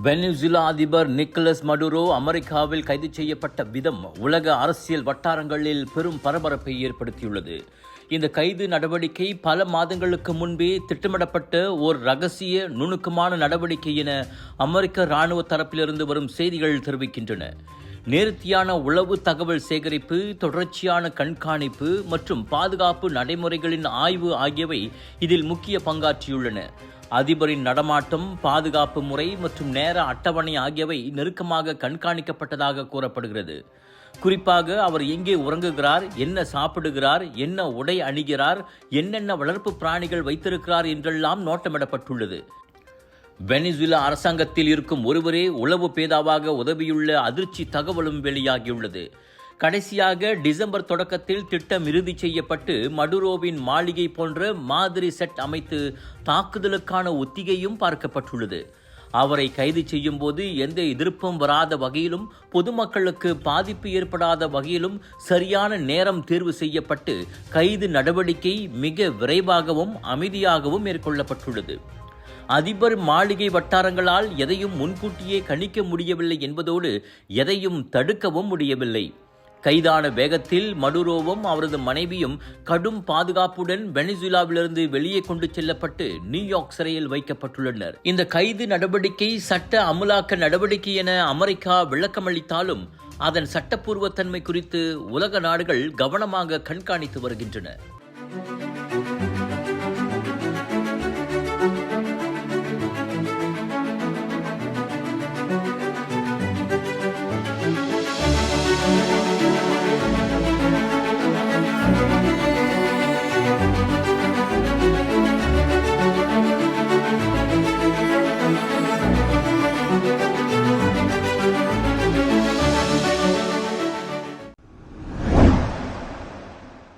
Venezuela அதிபர் Nicolas Maduro அமெரிக்காவில் கைது செய்யப்பட்ட விதம் உலக அரசியல் வட்டாரங்களில் பெரும் பரபரப்பை ஏற்படுத்தியுள்ளது. இந்த கைது நடவடிக்கை பல மாதங்களுக்கு முன்பே திட்டமிடப்பட்ட ஓர் ரகசிய நுணுக்கமான நடவடிக்கை என அமெரிக்க இராணுவ தரப்பிலிருந்து வரும் செய்திகள் தெரிவிக்கின்றன. நேர்த்தியான உளவு தகவல் சேகரிப்பு, தொடர்ச்சியான கண்காணிப்பு மற்றும் பாதுகாப்பு நடைமுறைகளின் ஆய்வு ஆகியவை இதில் முக்கிய பங்காற்றியுள்ளன. அதிபரின் நடமாட்டம், பாதுகாப்பு முறை மற்றும் நேர அட்டவணை ஆகியவை நெருக்கமாக கண்காணிக்கப்பட்டதாக கூறப்படுகிறது. குறிப்பாக அவர் எங்கே உறங்குகிறார், என்ன சாப்பிடுகிறார், என்ன உடை அணிகிறார், என்னென்ன வளர்ப்பு பிராணிகள் வைத்திருக்கிறார் என்றெல்லாம் நோட்டமிடப்பட்டுள்ளது. வெனிசுலா அரசாங்கத்தில் இருக்கும் ஒருவரே உளவு பேதாவாக உதவியுள்ள அதிர்ச்சி தகவலும் வெளியாகியுள்ளது. கடைசியாக டிசம்பர் தொடக்கத்தில் திட்டம் இறுதி செய்யப்பட்டு மடுரோவின் மாளிகை போன்ற மாதிரி செட் அமைத்து தாக்குதலுக்கான ஒத்திகையும் பார்க்கப்பட்டுள்ளது. அவரை கைது செய்யும் போது எந்த எதிர்ப்பும் வராத வகையிலும் பொதுமக்களுக்கு பாதிப்பு ஏற்படாத வகையிலும் சரியான நேரம் தேர்வு செய்யப்பட்டு கைது நடவடிக்கை மிக விரைவாகவும் அமைதியாகவும் மேற்கொள்ளப்பட்டுள்ளது. அதிபர் மாளிகை வட்டாரங்களால் எதையும் முன்கூட்டியே கணிக்க முடியவில்லை என்பதோடு எதையும் தடுக்கவும் முடியவில்லை. கைதான வேகத்தில் மடுரோவும் அவரது மனைவியும் கடும் பாதுகாப்புடன் வெனிசுலாவிலிருந்து வெளியே கொண்டு செல்லப்பட்டு நியூயார்க் சிறையில் வைக்கப்பட்டுள்ளனர். இந்த கைது நடவடிக்கை சட்ட அமலாக்க நடவடிக்கை என அமெரிக்கா விளக்கமளித்தாலும் அதன் சட்டப்பூர்வத்தன்மை குறித்து உலக நாடுகள் கவனமாக கண்காணித்து வருகின்றன.